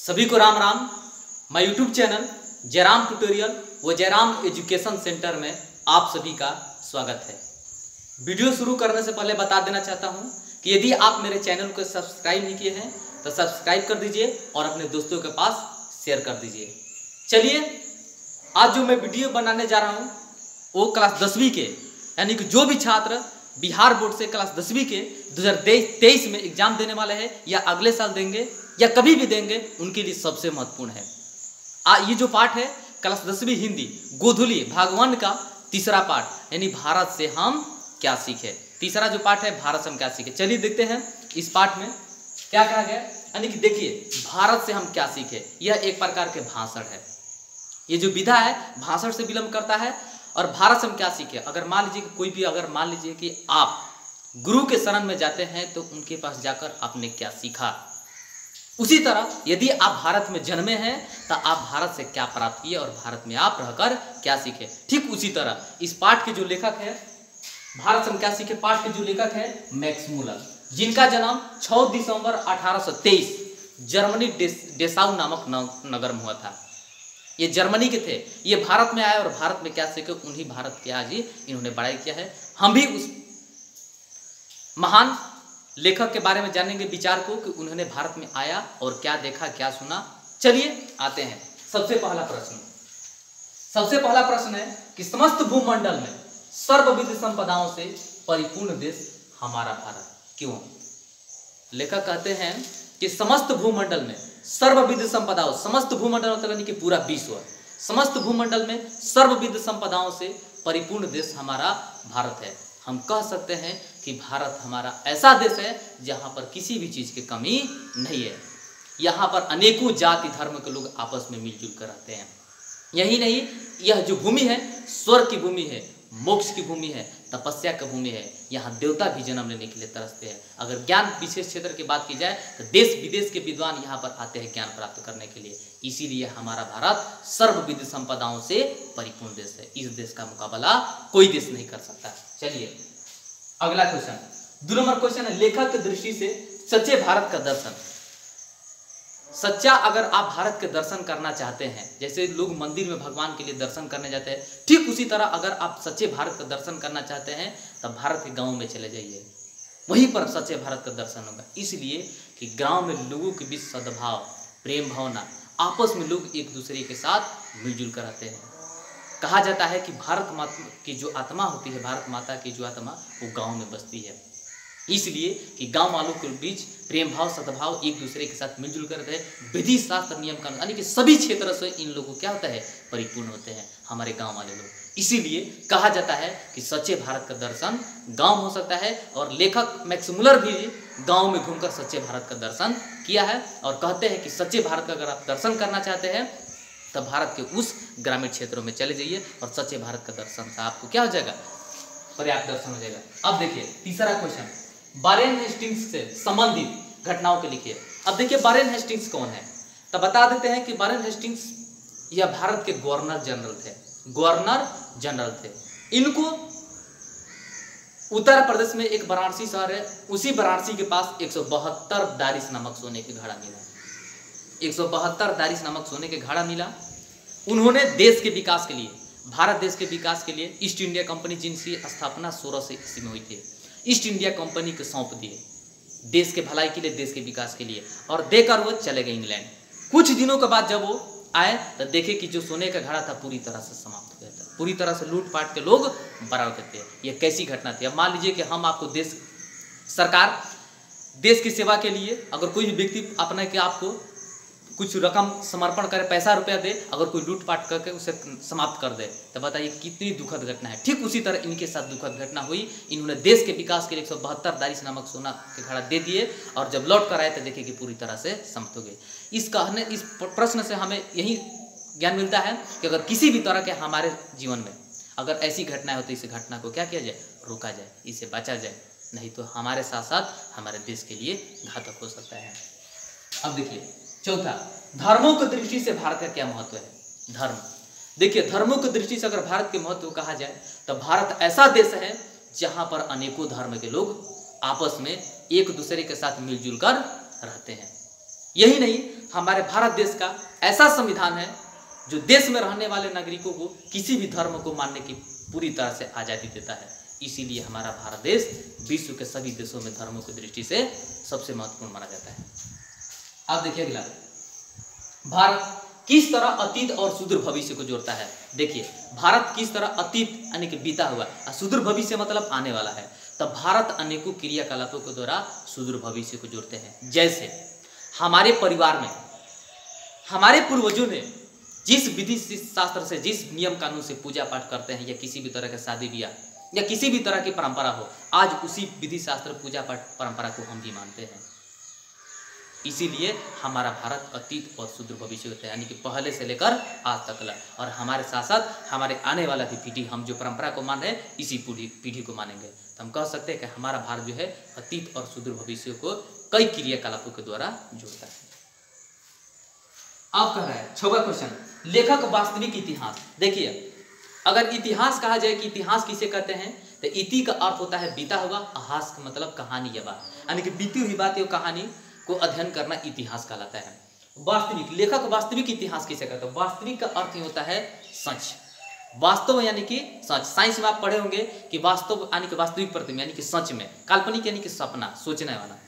सभी को राम राम। मैं यूट्यूब चैनल जयराम ट्यूटोरियल व जयराम एजुकेशन सेंटर में आप सभी का स्वागत है। वीडियो शुरू करने से पहले बता देना चाहता हूं कि यदि आप मेरे चैनल को सब्सक्राइब नहीं किए हैं तो सब्सक्राइब कर दीजिए और अपने दोस्तों के पास शेयर कर दीजिए। चलिए, आज जो मैं वीडियो बनाने जा रहा हूँ वो क्लास 10वीं के, यानी कि जो भी छात्र बिहार बोर्ड से क्लास 10वीं के 2023 में एग्जाम देने वाले हैं या अगले साल देंगे या कभी भी देंगे, उनके लिए सबसे महत्वपूर्ण है। ये जो पाठ है क्लास 10वीं हिंदी गोधुली भागवन का तीसरा पाठ, यानी भारत से हम क्या सीखे। तीसरा जो पाठ है भारत से हम क्या सीखे। चलिए देखते हैं इस पाठ में क्या कहा गया। यानी कि देखिए, भारत से हम क्या सीखे, यह एक प्रकार के भाषण है। ये जो विधा है भाषण से विलंब करता है। और भारत से हम क्या सीखे, अगर मान लीजिए कि कोई भी, अगर मान लीजिए कि आप गुरु के शरण में जाते हैं तो उनके पास जाकर आपने क्या सीखा। उसी तरह यदि आप भारत में जन्मे हैं तो आप भारत से क्या प्राप्त किए और भारत में आप रहकर क्या सीखे। ठीक उसी तरह इस पाठ के जो लेखक है, भारत से हम क्या सीखे पाठ के जो लेखक है मैक्स मूलर, जिनका जन्म 6 दिसंबर 1823 जर्मनी डेसाउ नामक नगर में हुआ था। ये जर्मनी के थे, ये भारत में आए और भारत में क्या सीखे, उन्हीं भारत के आज ही इन्होंने बड़ाई किया है। हम भी उस महान लेखक के बारे में जानेंगे विचार को कि उन्होंने भारत में आया और क्या देखा क्या सुना। चलिए आते हैं। सबसे पहला प्रश्न है कि समस्त भूमंडल में सर्वविध संपदाओं से परिपूर्ण देश हमारा भारत क्यों। लेखक कहते हैं कि समस्त भूमंडल में सर्वविध संपदाओं, समस्त भूमंडल मतलब यानी कि पूरा विश्व, समस्त भूमंडल में सर्वविध संपदाओं से परिपूर्ण देश हमारा भारत है। हम कह सकते हैं कि भारत हमारा ऐसा देश है जहां पर किसी भी चीज की कमी नहीं है। यहाँ पर अनेकों जाति धर्म के लोग आपस में मिलजुल कर रहते हैं। यही नहीं, यह जो भूमि है स्वर्ग की भूमि है, मोक्ष की भूमि है, तपस्या की भूमि है। यहाँ देवता भी जन्म लेने के लिए तरसते हैं। अगर ज्ञान विशेष क्षेत्र की बात की जाए तो देश विदेश के विद्वान यहाँ पर आते हैं ज्ञान प्राप्त करने के लिए। इसीलिए हमारा भारत सर्वविध संपदाओं से परिपूर्ण देश है। इस देश का मुकाबला कोई देश नहीं कर सकता। चलिए अगला क्वेश्चन, 2 नंबर क्वेश्चन है लेखक की दृष्टि से सच्चे भारत का दर्शन। सच्चा, अगर आप भारत के दर्शन करना चाहते हैं, जैसे लोग मंदिर में भगवान के लिए दर्शन करने जाते हैं, ठीक उसी तरह अगर आप सच्चे भारत का दर्शन करना चाहते हैं तब भारत के गांव में चले जाइए, वहीं पर सच्चे भारत का दर्शन होगा। इसलिए कि गांव में लोगों के बीच सद्भाव, प्रेम भावना, आपस में लोग एक दूसरे के साथ मिलजुल कर रहते हैं। कहा जाता है कि भारत माता की जो आत्मा होती है, भारत माता की जो आत्मा, वो गांव में बसती है। इसलिए कि गांव वालों के बीच प्रेम भाव सद्भाव, एक दूसरे के साथ मिलजुल कर रहते हैं। विधि शास्त्र नियम कानून यानी कि सभी क्षेत्र से इन लोगों क्या होता है, परिपूर्ण होते हैं हमारे गांव वाले लोग। इसीलिए कहा जाता है कि सच्चे भारत का दर्शन गांव हो सकता है। और लेखक मैक्स मूलर भी गांव में घूमकर सच्चे भारत का दर्शन किया है और कहते हैं कि सच्चे भारत का अगर आप दर्शन करना चाहते हैं तब भारत के उस ग्रामीण क्षेत्रों में चले जाइए और सच्चे भारत का दर्शन से आपको क्या हो जाएगा, पर्याप्त दर्शन हो जाएगा। अब देखिए तीसरा क्वेश्चन, वारेन हेस्टिंग्स से संबंधित घटनाओं के लिखिए। अब देखिए वारेन हेस्टिंग्स कौन है, तब बता देते हैं कि वारेन हेस्टिंग्स यह भारत के गवर्नर जनरल थे। गवर्नर जनरल थे। इनको उत्तर प्रदेश में एक वाराणसी शहर है, उसी वाराणसी के पास 172 दारिश नामक सोने के घड़ा मिला। 172 दारिश नामक सोने के घड़ा मिला। उन्होंने देश के विकास के लिए, भारत देश के विकास के लिए ईस्ट इंडिया कंपनी, जिनकी स्थापना 1600 ईस्वी में हुई थी, ईस्ट इंडिया कंपनी को सौंप दिए देश के भलाई के लिए, देश के विकास के लिए, और देकर वो चले गए इंग्लैंड। कुछ दिनों के बाद जब वो आए तो देखे कि जो सोने का घड़ा था पूरी तरह से समाप्त हो गया था, पूरी तरह से लूटपाट के लोग बराबर करते हैं। ये कैसी घटना थी। अब मान लीजिए कि हम आपको सरकार देश की सेवा के लिए अगर कोई भी व्यक्ति अपना के आपको कुछ रकम समर्पण करे, पैसा रुपया दे, अगर कोई लूटपाट करके उसे समाप्त कर दे तो बताइए कितनी दुखद घटना है। ठीक उसी तरह इनके साथ दुखद घटना हुई। इन्होंने देश के विकास के लिए 172 दारिश नामक सोना के घड़ा दे दिए और जब लौट कर आए तो देखे कि पूरी तरह से समाप्त हो गई। इस प्रश्न से हमें यही ज्ञान मिलता है कि अगर किसी भी तरह के हमारे जीवन में अगर ऐसी घटनाएं होती, इस घटना को क्या किया जाए, रोका जाए, इसे बचा जाए, नहीं तो हमारे साथ साथ हमारे देश के लिए घातक हो सकता है। अब देखिए चौथा, धर्मों की दृष्टि से भारत का क्या महत्व है। धर्म, देखिए धर्मों की दृष्टि से अगर भारत के महत्व कहा जाए तो भारत ऐसा देश है जहां पर अनेकों धर्म के लोग आपस में एक दूसरे के साथ मिलजुल कर रहते हैं। यही नहीं, हमारे भारत देश का ऐसा संविधान है जो देश में रहने वाले नागरिकों को किसी भी धर्म को मानने की पूरी तरह से आज़ादी देता है। इसीलिए हमारा भारत देश विश्व के सभी देशों में धर्मों की दृष्टि से सबसे महत्वपूर्ण माना जाता है। अब देखिए अगला, भारत किस तरह अतीत और सुदूर भविष्य को जोड़ता है। देखिए भारत किस तरह अतीत यानी कि बीता हुआ और सुदूर भविष्य मतलब आने वाला है। तब भारत अनेकों क्रियाकलापों के द्वारा सुदूर भविष्य को जोड़ते हैं। जैसे हमारे परिवार में हमारे पूर्वजों ने जिस विधि शास्त्र से, जिस नियम कानून से पूजा पाठ करते हैं, या किसी भी तरह का शादी ब्याह या किसी भी तरह की परंपरा हो, आज उसी विधि शास्त्र पूजा पाठ परंपरा को हम भी मानते हैं। इसीलिए हमारा भारत अतीत और सुदूर भविष्य होता है, यानी कि पहले से लेकर आज तक ला, और हमारे साथ साथ हमारे आने वाला भी पीढ़ी, हम जो परंपरा को मान रहे हैं इसी पीढ़ी को मानेंगे। तो हम कह सकते हैं कि हमारा भारत जो है अतीत और सुदूर भविष्य को कई क्रियाकलापों के द्वारा जोड़ता है। अब कह रहा है 6वां क्वेश्चन, लेखक वास्तविक इतिहास। देखिए अगर इतिहास कहा जाए कि इतिहास किसे कहते हैं, तो इति का अर्थ होता है बीता हुआ, हास का मतलब कहानी या बात, यानी कि बीती हुई बात या कहानी को अध्ययन करना इतिहास कहलाता है। वास्तविक, लेखक वास्तविक इतिहास किसे कहते हैं। वास्तविक का अर्थ होता है सच, वास्तव यानी कि सच। साइंस में आप पढ़े होंगे कि वास्तव यानी कि वास्तविक प्रतिमा यानी कि सच में, काल्पनिक यानी कि सपना सोचने वाला,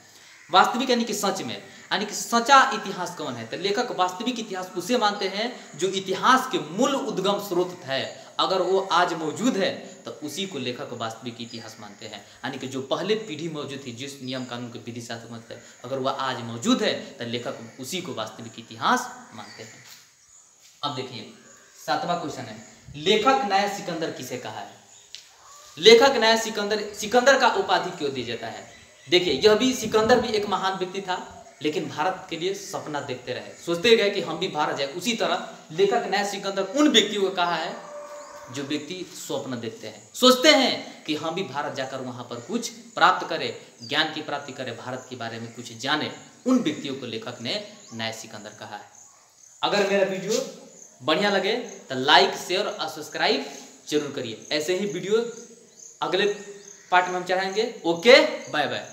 वास्तविक यानी कि सच में, यानी कि सच्चा इतिहास कौन है। तो लेखक वास्तविक इतिहास उसे मानते हैं जो इतिहास के मूल उद्गम स्रोत है, अगर वो आज मौजूद है तो उसी को लेखक वास्तविक इतिहास मानते हैं। यानी कि जो पहले पीढ़ी मौजूद थी, जिस नियम कानून के विधि शास्त्र में थे, अगर वह आज मौजूद है तो लेखक उसी को वास्तविक इतिहास मानते हैं। अब देखिए 7वां क्वेश्चन है, लेखक नया सिकंदर किसे कहा है। लेखक नया सिकंदर का उपाधि क्यों दिया जाता है। देखिए यह भी, सिकंदर भी एक महान व्यक्ति था, लेकिन भारत के लिए सपना देखते रहे, सोचते गए कि हम भी भारत जाए। उसी तरह लेखक नया सिकंदर उन व्यक्तियों को कहा है जो व्यक्ति स्वप्न देखते हैं, सोचते हैं कि हम भी भारत जाकर वहां पर कुछ प्राप्त करें, ज्ञान की प्राप्ति करें, भारत के बारे में कुछ जाने। उन व्यक्तियों को लेखक ने नया सिकंदर कहा है। अगर मेरा वीडियो बढ़िया लगे तो लाइक, शेयर और सब्सक्राइब जरूर करिए। ऐसे ही वीडियो अगले पार्ट में हम चढ़ाएंगे। Okay, bye bye.